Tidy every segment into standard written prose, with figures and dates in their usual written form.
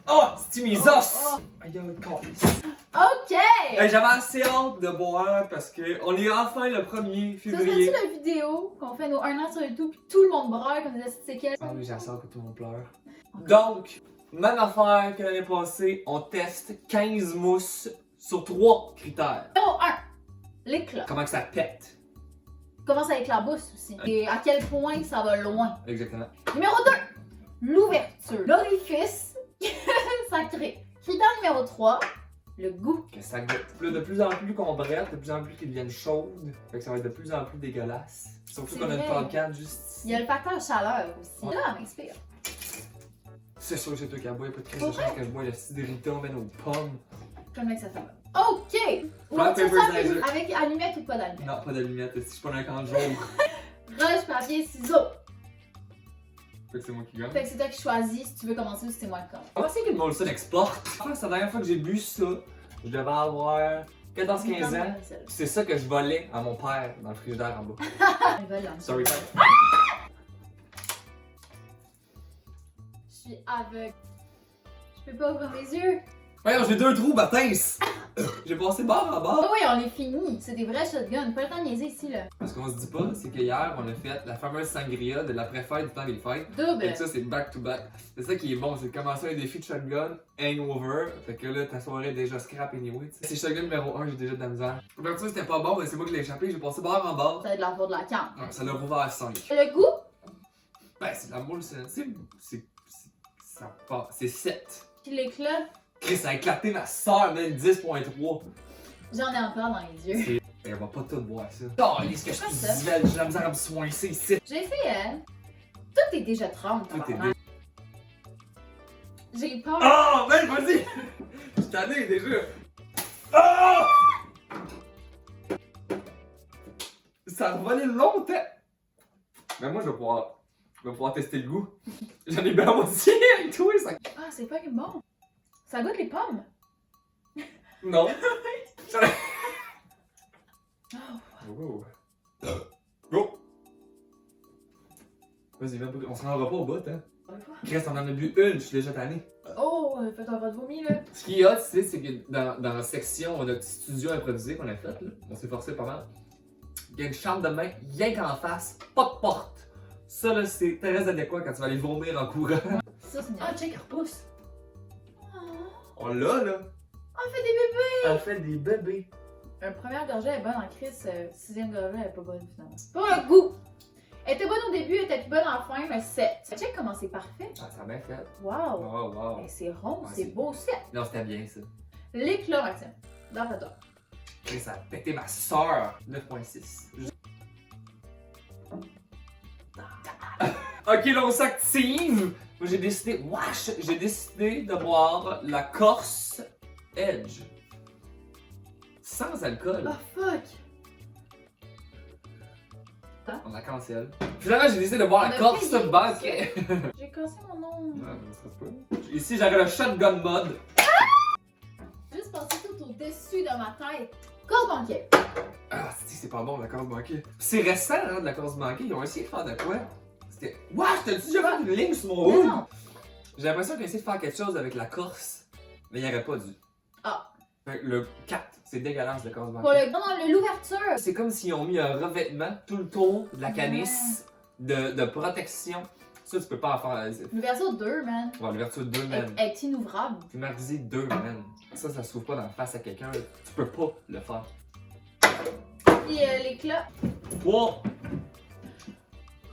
Oh, c'est mes os! Aïe, Ok! J'avais assez hâte de boire parce que on est enfin le 1er Ça février. serait-tu la vidéo qu'on fait nos 1 an sur YouTube pis tout le monde braille comme des séquelles? Ah oui, j'ai assez hâte que tout le monde pleure. Donc, même affaire que l'année passée, on teste 15 mousses sur 3 critères. Numéro 1, l'éclat. Comment que ça pète? Comment ça éclabousse aussi. Et à quel point ça va loin. Exactement. Numéro 2, l'ouverture. L'orifice sacré. Critère numéro 3, le goût. Que ça goûte. Là, de plus en plus qu'on brette, de plus en plus qu'ils deviennent chaudes. Fait que ça va être de plus en plus dégueulasse. Surtout C'est qu'on a une vrai. pancarte juste Il ici. y a le facteur chaleur aussi. Ouais. Là, elle m'inspire. C'est sûr que c'est toi qui as bois, il y a pas de crise de chance que je bois le sidérito, mais aux pommes. Comme que ça fait mal. Ok! On Rock, tire paper, ça avec, scissors. avec allumette ou pas d'allumette? Non, pas d'allumette, si je suis pas dans un camp de jour. Roche, papier, ciseaux. Fait que c'est moi qui gagne. Fait que c'est toi qui choisis si tu veux commencer ou si c'est moi qui commence. Comment c'est que le Molson exporte? C'est la dernière fois que j'ai bu ça, je devais avoir 14-15 ans. C'est ça que je volais à mon père dans le frigidaire en bas. Elle va là. Sorry, père. Je suis aveugle. Je peux pas ouvrir mes yeux. Ouais, j'ai 2 trous, baptiste! J'ai passé barre en Oh barre. oui, on est fini. C'est des vrais shotguns. Pas le temps de niaiser ici, là. Parce qu'on se dit pas, c'est que hier, on a fait la fameuse sangria de l'après-fête du temps des fêtes. Fait Double. que ça, c'est back-to-back. C'est ça qui est bon, c'est de commencer un défi de shotgun, hangover. Fait que là, ta soirée est déjà scrap anyway. T'sais. C'est shotgun numéro 1, j'ai déjà de la misère. L'ouverture, c'était pas bon, mais c'est moi qui l'ai échappé. J'ai passé barre en barre. Ça va être la faute de la canne. Ouais, ça l'a rouvert à 5. Le goût? Ben, c'est de la moule, ça. Ça part. C'est 7. Puis l'éclat? Chris, ça a éclaté ma soeur, même 10.3. J'en ai encore dans les yeux. Elle va pas tout boire ça. Oh, est-ce que je suis ça? visuel? J'ai la misère à me soincer ici. J'ai fait, hein? Tout est déjà 30. Tout est tabarnak. J'ai peur. Oh, ben, vas-y! Je suis tanné déjà. Oh! Ça a volé longtemps. Mais moi, je vais pouvoir tester le goût. J'en ai bien à moitié avec toi, ça. Ah, c'est pas bon. Ça goûte les pommes. Non. Oh. Oh. Oh. Vas-y, viens, on s'en rendra pas au bout, hein. Chris, on en a bu une, je suis déjà tanné. Oh, faites un de vomi, là. Ce qui est hot, c'est que dans la section, notre petit studio improvisé qu'on a fait, là, on s'est forcé pas mal. Il y a une chambre de bain, rien qu'en face, pas de porte. Ça, là, c'est très adéquat quand tu vas aller vomir en courant. Ça, c'est Ah, check, repousse. On l'a, là. On fait des bébés. Elle fait des bébés. Première gorgée elle est bonne en crise, sixième gorgée elle est pas bonne finalement. Pour le goût. Elle était bonne au début, elle était plus bonne en fin, mais 7. Check comment c'est parfait. Ah, ça a bien fait. Wow. Wow, wow. Hey, c'est rond, Ouais, c'est c'est- beau, 7. Non, c'était bien, ça. L'éclat, Maxime. Dans ta toi. Et ça a pété ma soeur. 9.6. Ok, là, on s'active. Moi, j'ai décidé de boire la Corse Edge. Sans alcool. Oh fuck. On la cancelle. Finalement, j'ai décidé de boire On la a Corse payé. Banquet. J'ai cassé mon nom. Ici, j'aurais le shotgun mode. Juste passer tout au-dessus de ma tête. Corse banquet. Ah, c'est pas bon, la Corse Banquet. C'est récent, hein, de la Corse Banquet. Ils ont essayé de faire de quoi? C'était. Wow, t'as-tu déjà fait une ligne sur mon Mais hood? non. J'ai l'impression qu'ils ont essayé de faire quelque chose avec la Corse, mais il n'y aurait pas dû. Ah. Fait que le 4, c'est dégueulasse, la Corse Pour Banquet. le. Non, l'ouverture. C'est comme s'ils ont mis un revêtement tout le tour de la canisse de protection. Ça, tu peux pas en faire. L'ouverture 2, man. Ouais, l'ouverture 2, man. Elle est inouvrable. C'est marqué 2, man. Ça se trouve pas dans la face à quelqu'un. Tu peux pas le faire. Puis l'éclat. 3.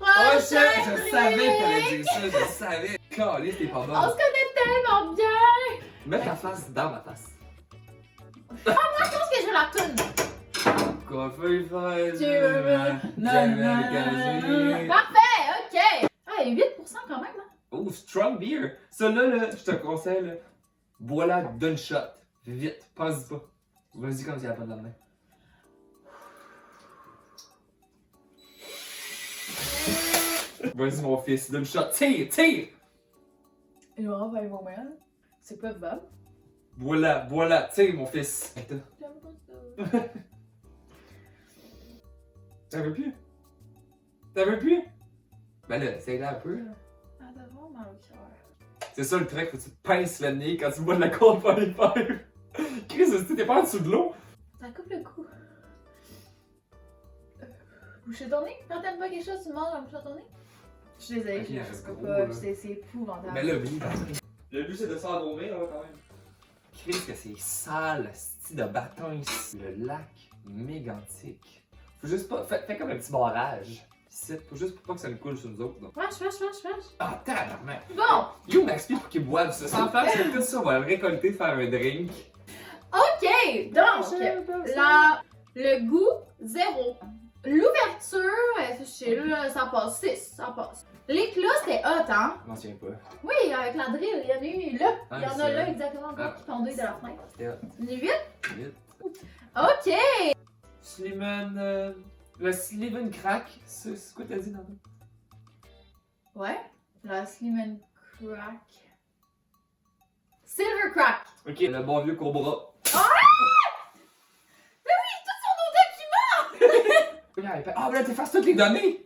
Oh, je savais que t'allais dire ça, je savais. Caliste, t'es pas On se bon. connaît tellement bien. Mets ta face dans ma face. Je pense que je veux la toune. Coffee fight. Tu veux. Parfait, ok. Ah, il y a 8% quand même, hein. Oh, strong beer. Ça là, je te conseille, là, bois-la d'une shot. Vite, pense-y pas. Vas-y comme s'il n'y a pas de la main. Vas-y mon fils, d'une shot. Tire, tire. Et Laurent va aller mon mère. C'est pas probable. Voilà, tire mon fils. J'aime pas ça. T'en veux plus? T'en veux plus? Ben là, c'est là un peu, là. Ah, t'as vraiment mal au cœur. C'est ça le truc, faut que tu te pinces le nez quand tu bois de la cold Polly Five. Chris, t'es pas en dessous de l'eau. Ça coupe le cou. Boucher ton nez? Quand t'aimes pas quelque chose, tu manges en bouchant ton nez? Je suis désolée, Ok, je reste sais gros, pas, là. c'est épouvantable. Mais là, oui, le but c'est de s'endormir là quand même. Chris, que c'est sale, style de bâton ici. Le lac mégantique. Faut juste pas. Fais comme un petit barrage. Ici, faut juste pas que ça nous coule sur nous autres. Non. Wesh. Ah, tabarnak! Bon, You m'explique pour qu'ils boivent ça. Sans faire, c'est tout ça, on va le récolter, faire un drink. ok, donc, le goût, 0. L'ouverture, je sais là, ça passe 6, ça passe. L'éclat, c'était hot, hein? Je m'en souviens pas. Oui, avec la drill, il y en a eu là. Ah, Il y en c'est a là vrai. exactement encore qui tombaient de la fenêtre. C'était hot. 8? Vite. Ok! Slimane. Le Sliven Crack. C'est quoi t'as dit dans le Ouais, la Slim and Crack. Silver Crack! Ok, le bon vieux Cobra. Ah, mais là, t'effaces toutes les données!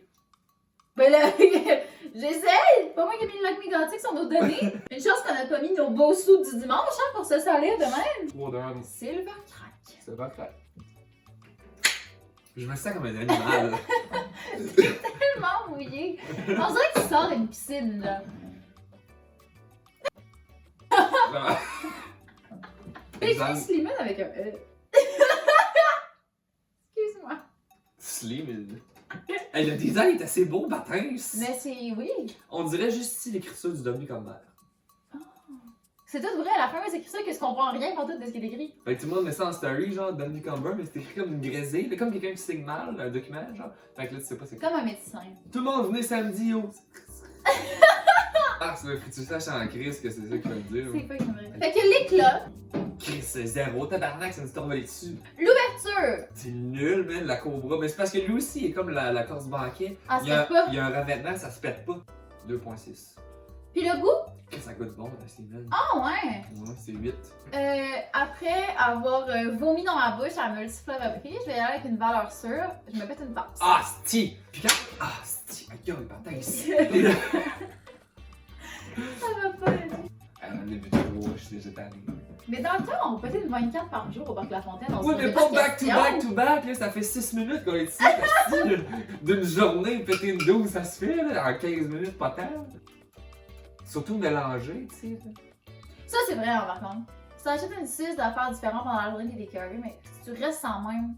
Ben là, j'essaye! Pas moi qui ai mis le lac mégantique sur nos données. Une chance qu'on a pas mis nos beaux sous du dimanche, hein, pour se salir de même. 3 d'un. Silver Crack. C'est pas clair. Je me sens comme un animal. Tellement mouillé. On dirait qu'il sort d'une piscine, là. J'ai écrit Slimane avec un E. Excuse-moi. Slim. Hey, le design est assez beau, bâtin. Mais c'est. Oui. On dirait juste ici l'écriture du Dominique comme mère. C'est tout vrai, à la fin, c'est écrit ça que je comprends rien quand tout de ce qui est écrit. Fait que tout le monde met ça en story, genre Dominique Cumber, mais c'est écrit comme une grésée, comme quelqu'un qui signe mal, un document, genre. Fait que là, tu sais pas c'est quoi. Comme un médecin. Tout le monde venez samedi, oh! Ah, c'est vrai, faut que tu saches en crise que c'est ça qu'il veut dire. C'est pas vrai. Fait que l'éclat, Chris, c'est zéro, tabarnak, ça nous est tombé dessus. l'ouverture. C'est nul, man, la cobra. Mais c'est parce que lui aussi, il est comme la Corse banquet. Ah, Il y, a, c'est pas. il y a un revêtement, ça se pète pas. 2.6. Puis le goût, Chris, ça goûte bon, là, c'est nul. ah ouais. Ouais, c'est 8. Après avoir vomi dans ma bouche à multiples reprises, je vais y aller avec une valeur sûre. Je me pète une tasse. Ah, sti! Puis quand. Ah, sti! Ok, on est partant ici. Ça va pas. On a vu 3, je suis déjà tanné. Mais dans le temps, on pétait une 24 par jour au Parc La Fontaine. On se Oui, posait mais pas pas de back to questions. back to back, là, ça fait 6 minutes qu'on est ici. asti. D'une journée, péter une 12, ça se fait, là, en 15 minutes, pas tant. Surtout mélanger, tu sais. là. Ça, c'est vrai, hein, par contre. Si t'achètes une 6 d'affaires différentes pendant la journée, t'es décœuré, mais si tu restes sans même.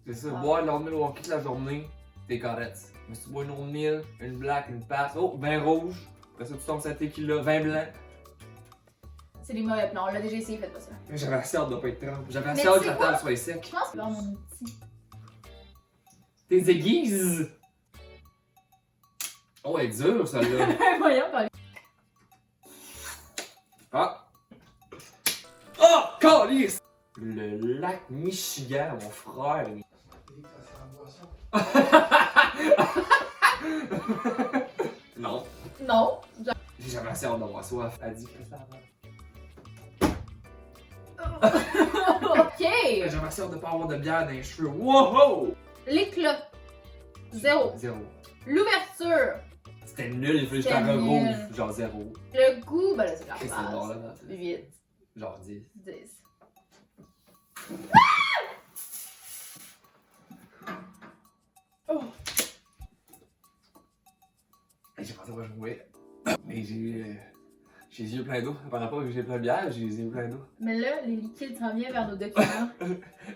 C'est ça, Ah. boire l'ordre Milwaukee toute la journée, t'es correct. Mais si tu bois une autre mille, une black, une passe, oh, vin rouge, après ça tu tombes sur la tequila, vin blanc. C'est des mauvais plans. On l'a déjà essayé, faites pas ça. J'avais assez hâte de pas être trempe. J'avais assez Mais hâte tu que la sais quoi? table soit sec. Je pense que c'est mon outil. Tes aiguises! Oh, elle est dure, celle-là. Voyons, pas. Ah! Oh! Calice! Le lac Michigan, mon frère. Non. Non. J'ai jamais assez hâte d'avoir soif. Elle dit que ça va. Ok. J'ai jamais assez hâte de pas avoir de bière dans les cheveux. Wow! L'éclat. 0. 0. L'ouverture. C'était nul, il fallait juste C'était un nul. rouge. Genre 0. Le goût, ben là, c'est la Qu'est-ce que c'est bon là, base. dans 8. Genre 10. 10. Oh. Hey, j'ai pensé qu'on va jouer. Mais j'ai les yeux pleins d'eau. Par rapport à que j'ai plein de bière, j'ai les yeux pleins d'eau. Mais là, les liquides s'en viennent vers nos documents.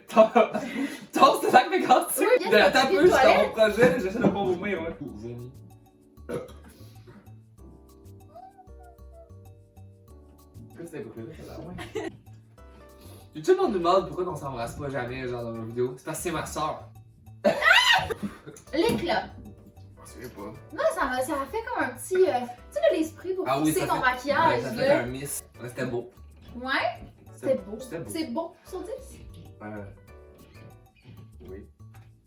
Ton lac mégantique! Oui, De la yes, tape, papier je suis dans toilette. mon projet, j'essaie de pas vomir, ouais. Vomi. Qu'est-ce que c'est pour ça, ouais? Et tout le monde nous demande pourquoi on s'embrasse pas jamais, genre dans nos vidéos. C'est parce que c'est ma soeur. L'éclat. Je sais pas. Non, ça a fait comme un petit. Tu sais, là, l'esprit pour Ah oui, fixer ça ton fait- maquillage. Ça fait là. un miss. Ouais, c'était beau. Ouais, c'était beau. C'était beau. C'est beau sur 10. Oui.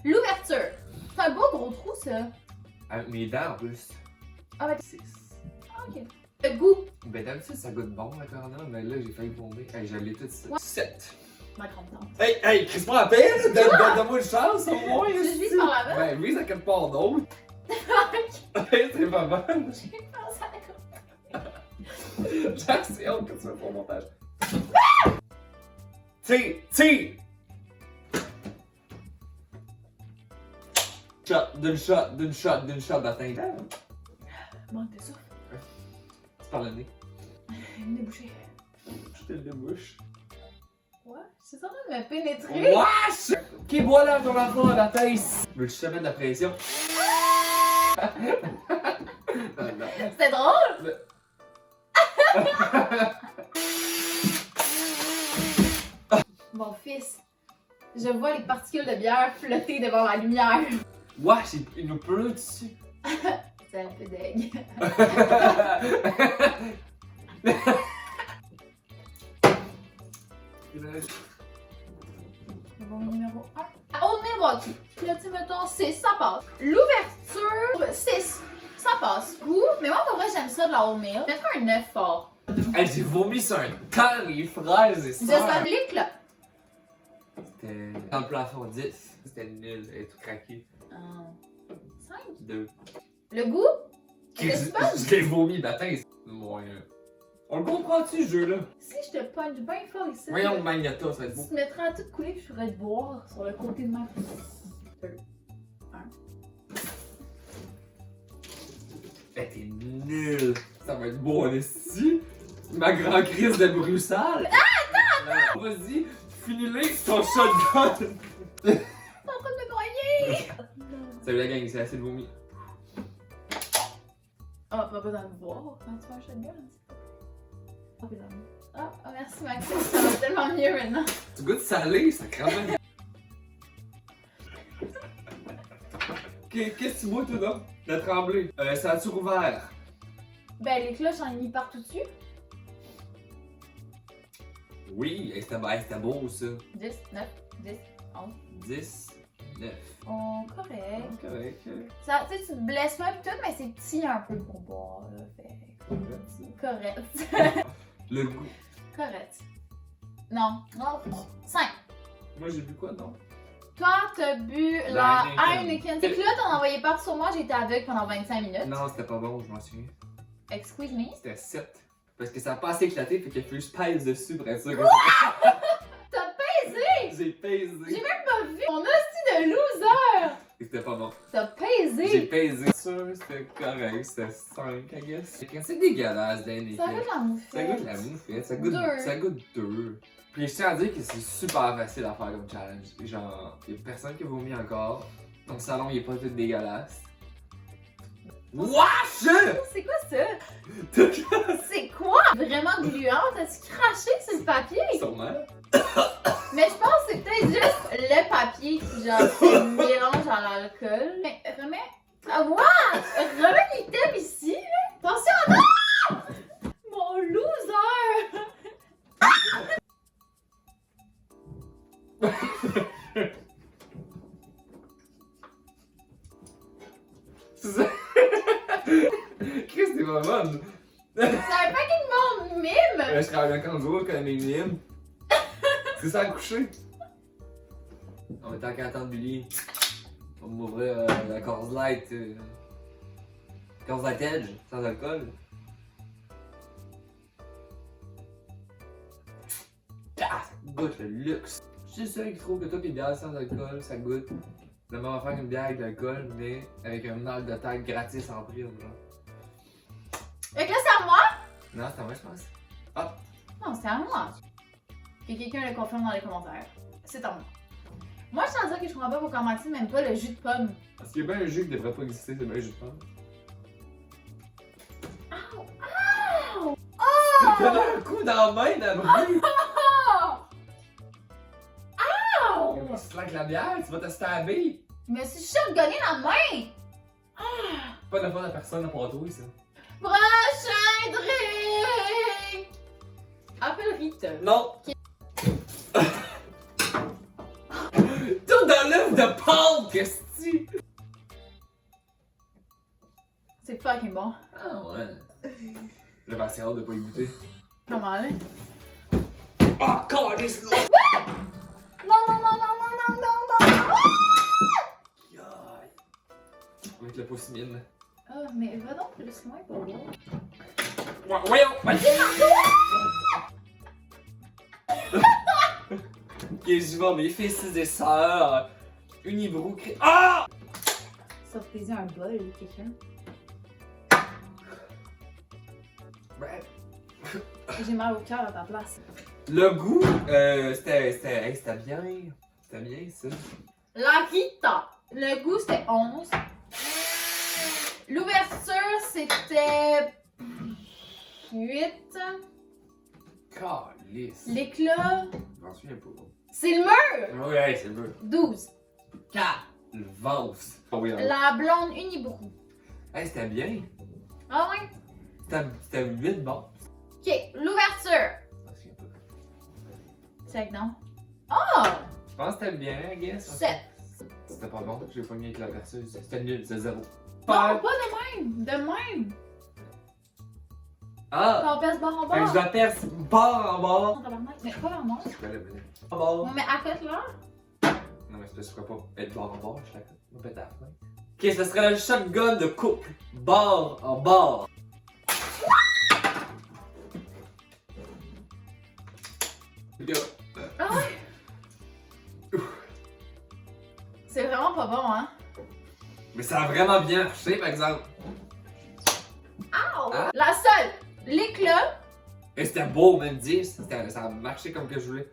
L'ouverture. C'est un beau gros trou, ça. Avec mes dents en plus. Ah, ben, 6. ok. Le goût. Ben d'habitude ça goûte bon la corona, mais là j'ai failli tomber. Hey, je l'ai tout ça. Ouais. 7. Ma grande tante. Hey, Chris-moi la paix, donne-moi une chance au moins. Tu vises par là-bas? Ben vise à quelque part d'autre. Hey, c'est pas mal. J'ai pensé à la J'ai assez hâte que tu fasses ton montage. Tire! D'une shot d'atteinte. Manque de souffle. Tu parles le nez. Une débouchée. Je te le débouche. Ouais, c'est ça de me pénétrer. Wesh! Ok, voilà ton enfant à la tête. Veux-tu te mettre de la pression? Non. C'était drôle! Mon fils, je vois les particules de bière flotter devant la lumière. Wesh, il nous pleut dessus. C'est un peu deg. Bon, numéro 1. On est battu. Puis là, tu sais, mettons 6, ça passe. L'ouverture, 6, ça passe. Goût, mais moi, pour vrai, j'aime ça de la oatmeal. Je mettrais un 9 fort. Hey, j'ai vomi sur un temps, les fraises et Je ça. s'applique là. C'était dans le plafond 10. C'était nul, elle est tout craqué. 5. 2. Le goût? Je l'ai vomi matin. Moyen. On le comprend-tu, ce jeu-là? Si je te punch bien fort ici, Voyons, Magnata, ça va être tu beau. te mettrais à tout couler puis je pourrais te boire sur le côté de ma 2, 1. Hey, t'es nul. Ça va être beau, en esti. Ma grande crise de Bruxelles. Attends! Vas-y, finis-les ton shotgun. T'es en train de me noyer! Salut la gang, c'est assez de vomi. Ah, pas besoin de boire quand tu fais un shotgun. Ah, merci Maxime, ça va tellement mieux maintenant. Tu goûtes salé, ça craint bien. Qu'est-ce que tu bois, toi, là? La tremblée. Ça a-tu rouvert? Ben, les cloches, j'en ai mis partout dessus. Oui, hey, c'était beau, ça. 10, 9, 10, 11. 10, 9. Oh, correct. Correct. Ça, tu sais, tu te blesses pas pis tout, mais c'est petit un peu pour boire, là. Fait correct. Le goût. Correct. Non. Non. 5. Moi, j'ai bu quoi, non? Toi, t'as bu la Heineken. C'est que là, t'en envoyais pas sur moi, j'étais aveugle pendant 25 minutes. Non, c'était pas bon, je m'en souviens. Excuse me. C'était 7. Parce que ça a pas assez éclaté, fait qu'il a fallu que je pèse dessus pour être sûr que T'as pesé! j'ai pesé. J'ai même pas vu! On a aussi de loser! Et c'était pas bon. T'as J'ai pesé! pesé sûr, c'était correct, c'était 5, I guess. C'est dégueulasse, Danny. Ça goûte la moufette. Ça goûte la moufette, Deux. ça goûte 2. Puis je tiens à dire que c'est super facile à faire comme challenge. Genre, y'a personne qui a vomi encore. Ton salon il est pas tout dégueulasse. Wesh! C'est quoi ça? C'est quoi? Vraiment gluant? T'as-tu craché sur le papier? Sûrement. Mais je pense que c'est peut-être juste le papier qui genre se mélange à l'alcool. Mais remets. Ah what? Remets l'item ici, là. Attention! Non! Mon loser! C'est ça. Chris, t'es pas bonne. C'est un fucking bon mime! Je travaille encore en jour comme mes mimes. C'est ça le coucher. On est en qu'à attendre Billy. On va m'ouvrir la Coors Light. Coors Light Edge, sans alcool. Ah, ça goûte le luxe. Je suis seul qui trouve que toi tes bières sans alcool, ça goûte la même affaire qu'une bière avec de l'alcool, mais avec un mal de tête gratis en prime, genre. Fait que là, c'est à moi? Non, c'est à moi, je pense. Non, c'est à moi. Que quelqu'un le confirme dans les commentaires. C'est à moi. Moi, je tiens à dire que je comprends pas pourquoi Maxime n'aime pas le jus de pomme. Parce qu'il y a bien un jus qui devrait pas exister, c'est bien le jus de pomme. Ow! Tu donné un coup dans la main, Dabru! Ow! Tu slack la bière, tu vas te stabber! Je me suis shotgunné la main! Pas de faute à personne à part toi, ça. Prochain drink! Appelle Rite. Non! Tout dans l'œuf de Paul, qu'est-ce que C'est fucking bon. Ah ouais. J'avais assez hâte de pas y goûter. Comment là? Ah, câlisse, là! Non, non, non, non, non, non, non, non! Avec le pouce mine. Ah, mais va donc plus loin pour voir. Voyons! Ok, j'y vais, mes fils et sœurs. Unibroue. Ah! Sortez-y un bol, quelqu'un. Ouais. J'ai mal au cœur à ta place. Le goût, c'était bien. C'était bien, ça. La Rita. Le goût, c'était 11. L'ouverture, c'était 8. Calice. L'éclat, Je m'en souviens pas. c'est le mur. Ouais, c'est bon. 12. Calvance. Oh oui, hein. La blonde Unibrou. Hey, c'était bien. Ah ouais? C'était 8 bon. Ok, l'ouverture. Je m'en souviens pas. C'est non. Oh! Je pense que c'était bien, I guess. 7. C'était pas bon, j'ai pas mis avec la perceuse. C'était nul, c'est 0. Non, pas de même. De même. Ah! Quand on perce barre en Fait que je bas. la perce bord en bord. Mais pas vraiment. C'est quoi le bonnet? En bord. On met à côté là. Non, mais je ferais pas être bord en bord, je la cote. On va péter à la fenêtre. Ok, ce serait le shotgun de Cook. Bord en bord. Ah ouais? C'est vraiment pas bon, hein? Mais ça a vraiment bien marché, par exemple. Ow! Ah. La seule, l'éclat, Et c'était beau, même 10. Ça a marché comme que je voulais.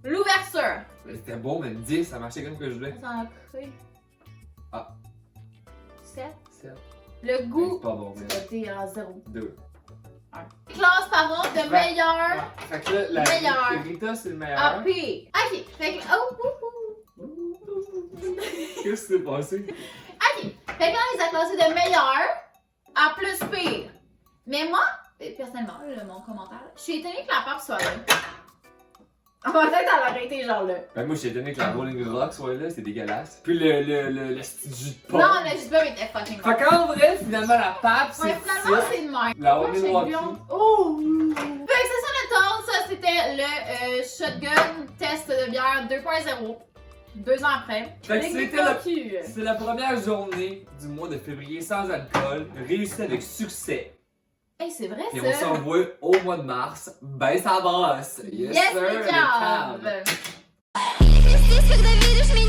l'ouverture. C'était beau, même 10. Ça a marché comme que je voulais. Ça a coupé. Ah. 7. C'est Le goût, pas bon, mais. c'était à 0. 2. Classe par an de meilleur Fait que là, la Meilleur. Rita, c'est le à meilleur. P. Ok, fait que. Oh, ouh, ouh. Qu'est-ce qui s'est passé? Ok, fait que là, on les a classés de meilleur à plus pire. Mais moi, personnellement, là, mon commentaire, je suis étonnée que la pape soit là. En fait, elle aurait été genre là. Ben, moi, j'étais étonné que la Rolling Rock soit là, c'est dégueulasse. Puis le jus de pomme. Non, le jus de pomme était fucking bon. Fait qu'en vrai, finalement, la pape, c'est. Ouais, finalement, ça. c'est de même. La Moi, Rolling j'ai Rock. blonde. Oh! Fait que c'est ça le tour. Ça, c'était le shotgun test de bière 2.0. 2 ans après. Fait que Avec c'était des la- cocus. C'est la première journée du mois de février sans alcool, réussie avec succès. Hey, c'est vrai Et ça. on s'envoie au mois de mars. Ben, ça brasse. Yes, sir, les les caves. caves. Здесь, когда видишь меня